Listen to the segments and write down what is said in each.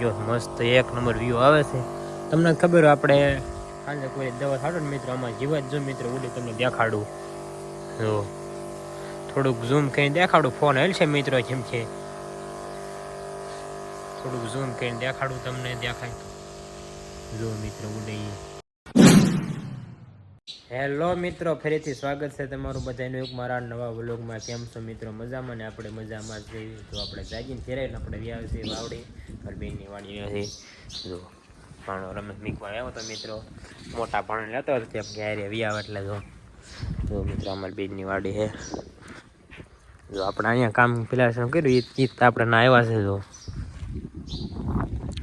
જો મસ્ત એક નંબર વ્યૂ આવે છે. તમને ખબર હોય આપણે સાંજે કોઈ દવા છાંટો ને મિત્રો, આમાં જીવા જ જો મિત્રો ઉડી તમને દેખાડું. જો થોડુંક ઝૂમ કરીને દેખાડું, ફોન હેલ છે મિત્રો, જેમ છે થોડુંક ઝૂમ કરીને દેખાડું તમને, દેખાય જો મિત્રો ઉડે. હેલો મિત્રો, ફરીથી સ્વાગત છે તમારું બધાનું એક મારા નવા વ્લોગમાં. કેમ છો મિત્રો? મજામાં ને? આપણે મજામાં જ જઈએ. તો આપણે જાગીને ફેરાઈને આપણે વ્યાવ છે વાવડી બેનની વાડી છે. જો ભાણો રમેશ મીકવા આવ્યો તો મિત્રો, મોટા ભાણો લેતો હતો કેમ કે હારે વ્યાવ એટલે જો મિત્રો અમારી બેનની વાડી છે. જો આપણે અહીંયા કામ પેલા શું કર્યું એ આપણે ના આવ્યા છે. જો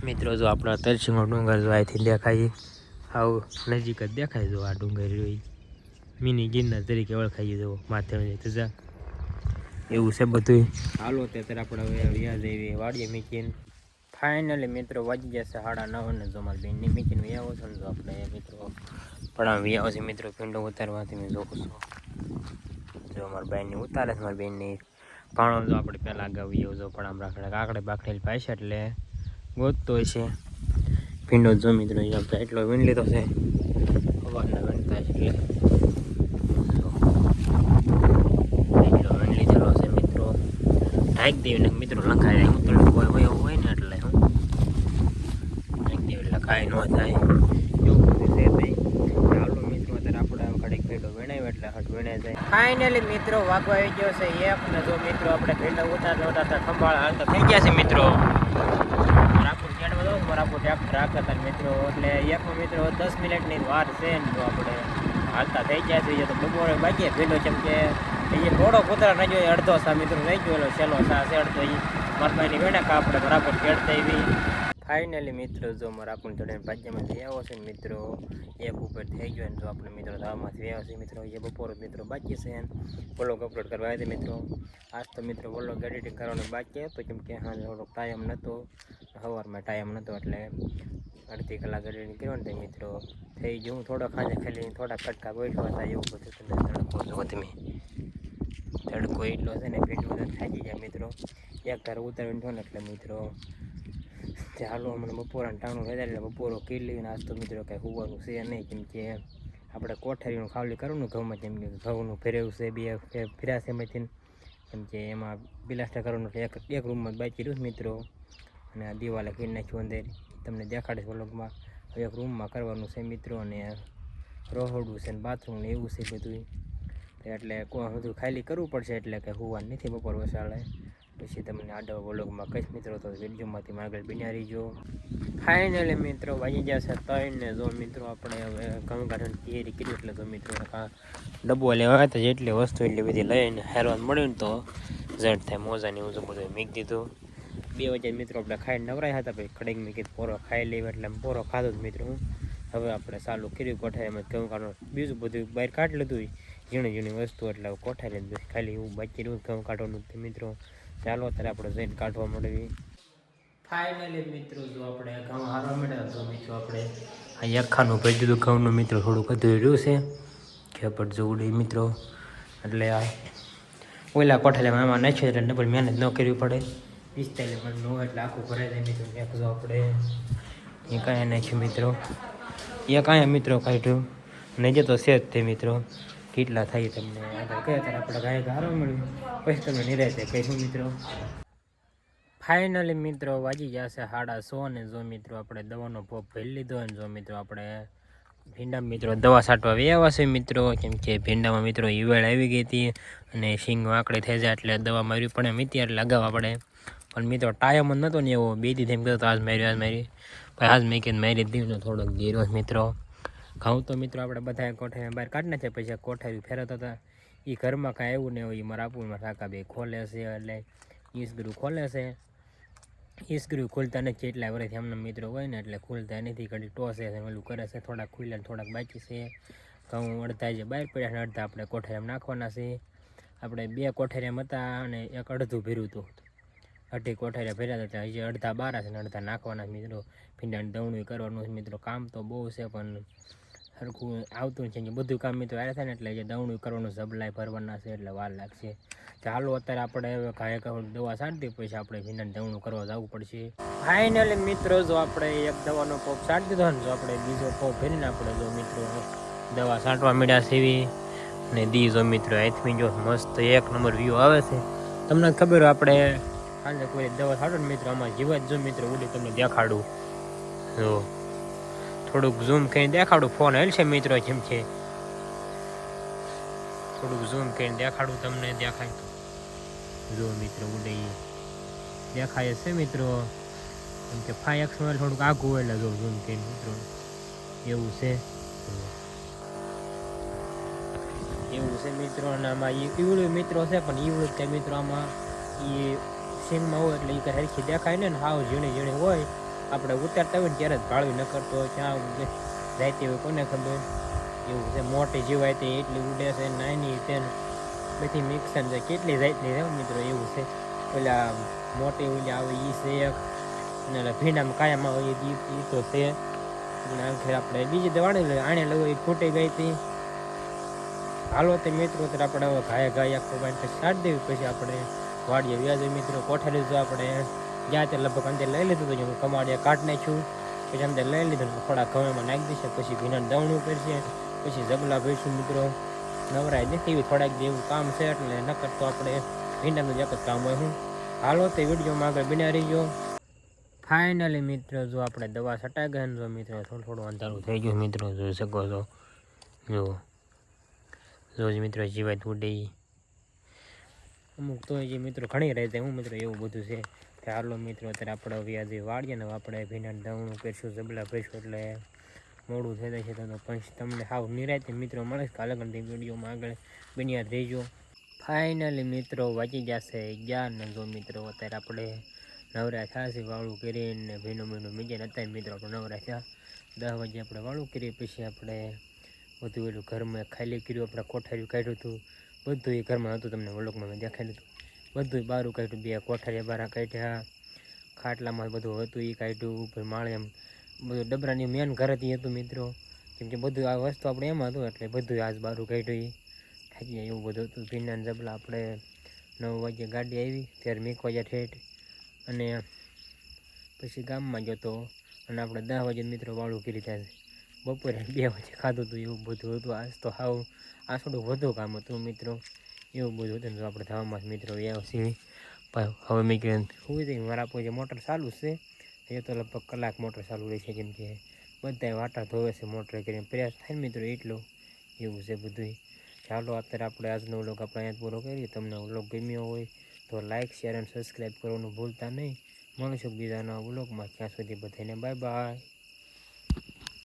મિત્રો જો આપણા તરસીનો ડુંગર જો અહીંથી દેખાય, આવું નજીક જ દેખાય. જો આ ડુંગર જોઈ મિની ગિરનાર તરીકે ઓળખાઈ જવો માથે તજા એવું છે બધું. હાલો ત્યારે આપણે હવે વ્યાજ એવી વાડીએ મીકીને ફાઇનલી મિત્રો વાજી જશે 9:30 ને. જો મારી બેનની મીકીને વ્યાવો છો ને, જો આપણે મિત્રો પણ વ્યાવો છે મિત્રો પીંડો ઉતારવાથી મેં જોઉં છું. જો મારી બેનની ઉતારે છે, મારી બેનની ભાણો જો આપણે પહેલાં અગાઉ વ્યાવ જો પણ આમ રાખડે કાકડે બાકડેલ પાશે એટલે ગોતતો હોય છે પીંડો. જો મિત્રો આપણે એટલો વીણ લીધો છે, સવારના વીણતા છે એટલો વીણ લીધેલો છે મિત્રો. ઢાંકી દેવીને મિત્રો લંકાય ઉતરડું હોય ને એટલે હું ઢાંકી દેવી એટલે કાંઈ ન થાય એવું બધું છે. ચાલો મિત્રો અત્યારે આપણે ઘડીક ભેડો વીણાવ્યો એટલે હટ વીણાઈ જાય. ફાઇનલી મિત્રો વાગવા આવી ગયો છે એક ને. જો મિત્રો આપણે ભેડો ઉતારતા ખંભાળ હાલતા થઈ ગયા છે મિત્રો. રાખતા મિત્રો એટલે એકમાં મિત્રો 10 મિનિટની વાર છે ને. જો આપણે હાલતા થઈ ગયા છે તો બપોરે બાકી ભેડો જેમ કે એ થોડો કૂતરા ન જોઈએ, અડધો સા મિત્રો રહી ગયો છેલ્લો સા છે અડધો. એ મારપાની વેણકા આપણે બરાબર ખેડતા એવી. ફાઇનલી મિત્રો જો મારા આપણને જોડે ભાજ્યમાંથી આવ્યો છે ને મિત્રો, એક ઉપર થઈ ગયો ને. જો આપણે મિત્રો ધાવામાંથી આવ્યા છે મિત્રો, એ બપોર મિત્રો બાકી છે વ્લોગ અપલોડ કરવા આવ્યા મિત્રો. આજ તો મિત્રો વ્લોગ એડિટિંગ કરવાનું બાકી હતો કેમ કે હા થોડોક ટાઈમ નહોતો, સવારમાં ટાઈમ નહોતો એટલે અડધી કલાક એડિટિંગ કરવાનું તો મિત્રો થઈ ગયું. થોડોક ખાંજે ખાલી થોડા કટકા ગોઠવા હતા એવું બધું. તમે તડકો જો તમે તડકો એટલો છે ને પેટ બધા થાકી જાય મિત્રો. એક ધાર ઉતારીને થયો ને એટલે મિત્રો ચાલો મને બપોરાનું ટાણું વધારે એટલે બપોરો કરી લઈને. આજ તો મિત્રો કાંઈ હોવાનું છે નહીં કેમ કે આપણે કોઠારીનું ખાવલી કરવાનું ઘઉંમાં, જેમ કે ઘઉંનું ફેરવ્યું છે બે ફેર્યા છે એમાંથી, કેમ કે એમાં પ્લાસ્ટર કરવાનું એક રૂમમાં જ બાકી રહ્યું મિત્રો. અને આ દિવાલે કરી નાખ્યું અંદર, તમને દેખાડીશ વ્લોગમાં. એક રૂમમાં કરવાનું છે મિત્રો, અને રહોડું છે ને બાથરૂમ ને એવું છે બધું. એટલે કોઈ બધું ખાલી કરવું પડશે એટલે કે હોવાનું નથી બપોર વસાડે. પછી તમને આડા વ્લોગમાં કહીશ મિત્રો, તો વિડીયોમાંથી આગળ બન્યા રહીજો. ફાઇનલી મિત્રો વાગી ગયા છે 3 ને. જો મિત્રો આપણે હવે ઘઉં કાઢવાની તૈયારી કરી એટલે જો મિત્રો ડબ્બો લેવા હતા જેટલી વસ્તુ એટલી બધી લઈને હેરવાનું મળ્યું ને તો ઝડ થાય મોજાને એવું બધું મીક દીધું. 2 વાગે મિત્રો આપણે ખાઈને નવરાયા હતા, પછી કડીક મેં કીધું પોરો ખાઈ લેવા એટલે પોરો ખાધો જ મિત્રો. હવે આપણે ચાલુ કર્યું કોઠારીમાં ઘઉં કાઢવાનું, બીજું બધું બહાર કાઢી લીધું ઝીણી ઝીણી વસ્તુ, એટલે કોઠારી ખાલી એવું બાકી રહ્યું ઘઉં કાઢવાનું મિત્રો. ચાલો અત્યારે આપણે જઈને કાઢવા મળવી. ફાઇનલી મિત્રો જો આપણે ઘઉં હારવા મળ્યા તો મિત્રો આપણે આ યખાનું ભરી દીધું ઘઉંનું મિત્રો. થોડુંક અધૂરું રહ્યું છે ખેપટ જેવું મિત્રો, એટલે આ ઓલા કોઠારીમાં આમાં નાખ્યું એટલે ડબલ મહેનત ન કરવી પડે. 45 મિનિટ ન હોય એટલે આખું ભરાઈ જાય મિત્રો. એક જો આપણે એ કાંઈ નાખ્યું મિત્રો, એ કાંઈ મિત્રો કાઢ્યું નહીં જતો છે જ તે મિત્રો. કેટલા થાય તમને આગળ કહે ત્યારે આપણે ગાય હારવા મળ્યું પછી તમને નિરાતે કહીશું મિત્રો. ફાઇનલી મિત્રો વાગી ગયા છે 6:30 ને. જો મિત્રો આપણે દવાનો ભોગ ભરી લીધો અને જો મિત્રો આપણે ભીંડામાં મિત્રો દવા છાંટવા આવ્યા છે મિત્રો, કેમ કે ભીંડામાં મિત્રો ઈવેળ આવી ગઈ હતી અને સિંગ વાંકડી થઈ જાય એટલે દવા મારવી પડે મીતી એટલે લગાવવા પડે. પણ મિત્રો ટાઈમ જ નહોતો ને એવો, 2 દી એમ કહેતો આજ મારી પછી આજ મેં કીધું મારી દીધું થોડોક ધીરો મિત્રો. ઘઉં તો મિત્રો આપણે બધા કોઠારી બહાર કાઢી નાખ્યા, પછી કોઠારી ફેરવતા હતા એ ઘરમાં કાંઈ એવું ને એવું. એ મારા આપુમાં ઠાકા બે ખોલે છે એટલે ઈસગરું ખોલે છે. ઈસગરું ખુલતા નથી કેટલા વર્ષથી અમને મિત્રો હોય ને એટલે ખુલતા નથી. ઘડી ટોસે છે ઓલું કરે છે, થોડાક ખુલ્યા થોડાક બાકી છે. ઘઉં અડધા જે બહાર પડ્યા ને અડધા આપણે કોઠારીમાં નાખવાના છે. આપણે 2 કોઠારીમાં હતા અને એક અડધું ભર્યું હતું, 2 કોઠારીયા ભર્યા હતા, હજી અડધા બારા છે ને અડધા નાખવાના મિત્રો. ભીંડાની દવણું કરવાનું છે મિત્રો. કામ તો બહુ છે પણ સરખું આવતું છે કે બધું કામ મિત્રો આવ્યા થાય ને એટલે જે દવણું કરવાનું સબલાય ભરવાના છે એટલે વાર લાગશે. ચાલો અત્યારે આપણે હવે કાંઈ કહું દવા છાંટી પછી આપણે ભીંડાને દવણું કરવા જવું પડશે. ફાઇનલી મિત્રો જો આપણે એક દવાનો પોપ છાંટી દીધો ને જો આપણે બીજો પોપ ભરીને આપણે જો મિત્રો દવા છાંટવા મળ્યા સેવી ને દીજો મિત્રો આથમી જો મસ્ત એક નંબર વ્યૂ આવે છે. તમને ખબર હોય આપણે સાંજે કોઈ દવા છાંટો ને મિત્રો આમાં જીવત જો મિત્રો ઉડી તમને દેખાડું જો થોડુંક ઝૂમ કરીને દેખાડું. ફોન હલશે મિત્રો જેમ છે થોડુંક ઝૂમ કરીને દેખાડું તમને દેખાય જો મિત્રો ઉડે દેખાય છે મિત્રો કેમ કે 5x માં થોડુંક આઘું એટલે જો ઝૂમ કરીને મિત્રો એવું છે મિત્રો. અને આમાં ઈવડું મિત્રો છે પણ ઈવડું તે મિત્રો આમાં એ સીમમાં હોય એટલે એ કંઈ હરખી દેખાય ને હાવ ઝીણી ઝીણી હોય આપણે ઉતારતા હોય ને ત્યારે જ ભાળવી ન કરતો ક્યાં જાતી હોય કોને ખબર એવું છે. મોટી જીવાય તે એટલી ઉડે છે નાની તેને બધી મિક્સન છે કેટલી જાતની છે મિત્રો એવું છે. પેલા મોટી ઓલી આવે એ છે એક અને ભીંડામાં કાયમ આવે એ તો છે. આખરે આપણે બીજી દવાણી આણે લઈ એ ફૂટી ગઈ હતી. હાલો તે મિત્રો ત્યારે આપણે હવે ઘાય આખો બાંધી છાંટી દેવી પછી આપણે વાડીએ વ્યાજે મિત્રો કોઠારી જો આપણે જ્યાં તે લગભગ અંદર લઈ લીધું હતું હું કમાડીએ કાઢ નાખ્યું પછી અંદર લઈ લીધું થોડા ઘઉંમાં નાખી દઈશું પછી ભીંડાને દવણું કરશે પછી જબલા ભરીશું મિત્રો નવરાય નથી એવી થોડાક જેવું કામ છે એટલે નકર તો આપણે ભીંડાનું જ એક જ કામ હોય. હું હાલો તે વિડીયોમાં આગળ બન્યા રહીજો. ફાઇનલી મિત્રો જો આપણે દવા છટાઈ ગઈ ને જો મિત્રો થોડું અંધારું થઈ ગયું મિત્રો જોઈ શકો છો જો મિત્રો જીવાત ઉડે અમુક તો જે મિત્રો ઘણી રહે હું મિત્રો એવું બધું છે. ચાલો મિત્રો અત્યારે આપણે વ્યાજે વાળીએ ને આપણે ભીંડાને દવણું કરીશું જબલા કરીશું એટલે મોડું થઈ જાય છે તો પછી તમને હાવ નિરાતે મિત્રો મળે કાલે ઘણી વિડીયોમાં આગળ બન્યા રહીજો. ફાઇનલી મિત્રો વાંચી જશે 11 ને જો મિત્રો અત્યારે આપણે નવરા થયા વાળું કરીને ભીનું મીજે અત્યારે મિત્રો આપણે નવરા થયા 10 વાગે આપણે વાળું કરીએ પછી આપણે બધું એટલું ઘરમાં ખાલી કર્યું આપણે કોઠારીયું કાઢ્યું હતું બધું એ ઘરમાં હતું તમને વ્લોગમાં મેં દેખાડ્યું હતું બધું બહારું કાઢ્યું 2 કોઠારીયા બહાર કાઢ્યા ખાટલામાં બધું હતું એ કાઢ્યું ઉપર માળે એમ બધું ડબરાની મેન ઘરેથી હતું મિત્રો કેમ કે બધું આ વસ્તુ આપણે એમાં હતું એટલે બધું આજ બહારું કાઢ્યું થાકી જાય એવું બધું હતું. ભીંડાને જબલા આપણે 9 વાગે ગાડી આવી ત્યારે મીકવા ગયા ઠેઠ અને પછી ગામમાં જતો અને આપણે 10 વાગે મિત્રો વાળું કરી ત્યાં બપોરે 2 વાગે ખાધું હતું એવું બધું હતું. આજ તો હાવ આ થોડું વધુ કામ હતું મિત્રો એવું બધું હતું. આપણે ધામમાં મિત્રો આવ્યા હવે મેં કહ્યું શું છે મારા પછી મોટર ચાલુ છે એ તો લગભગ કલાક મોટર ચાલુ રહે છે કેમ કે બધા વાટા ધોવે છે મોટર કરીને પ્રયાસ થાય મિત્રો એટલો એવું છે બધું. ચાલો અત્યારે આપણે આજનો વ્લોગ આપણે અહીંયા પૂરો કરીએ. તમને વ્લોગ ગમ્યો હોય તો લાઇક શેર અને સબસ્ક્રાઈબ કરવાનું ભૂલતા નહીં. મળીશું બીજાના વ્લોગમાં ત્યાં સુધી બધાને બાય બાય.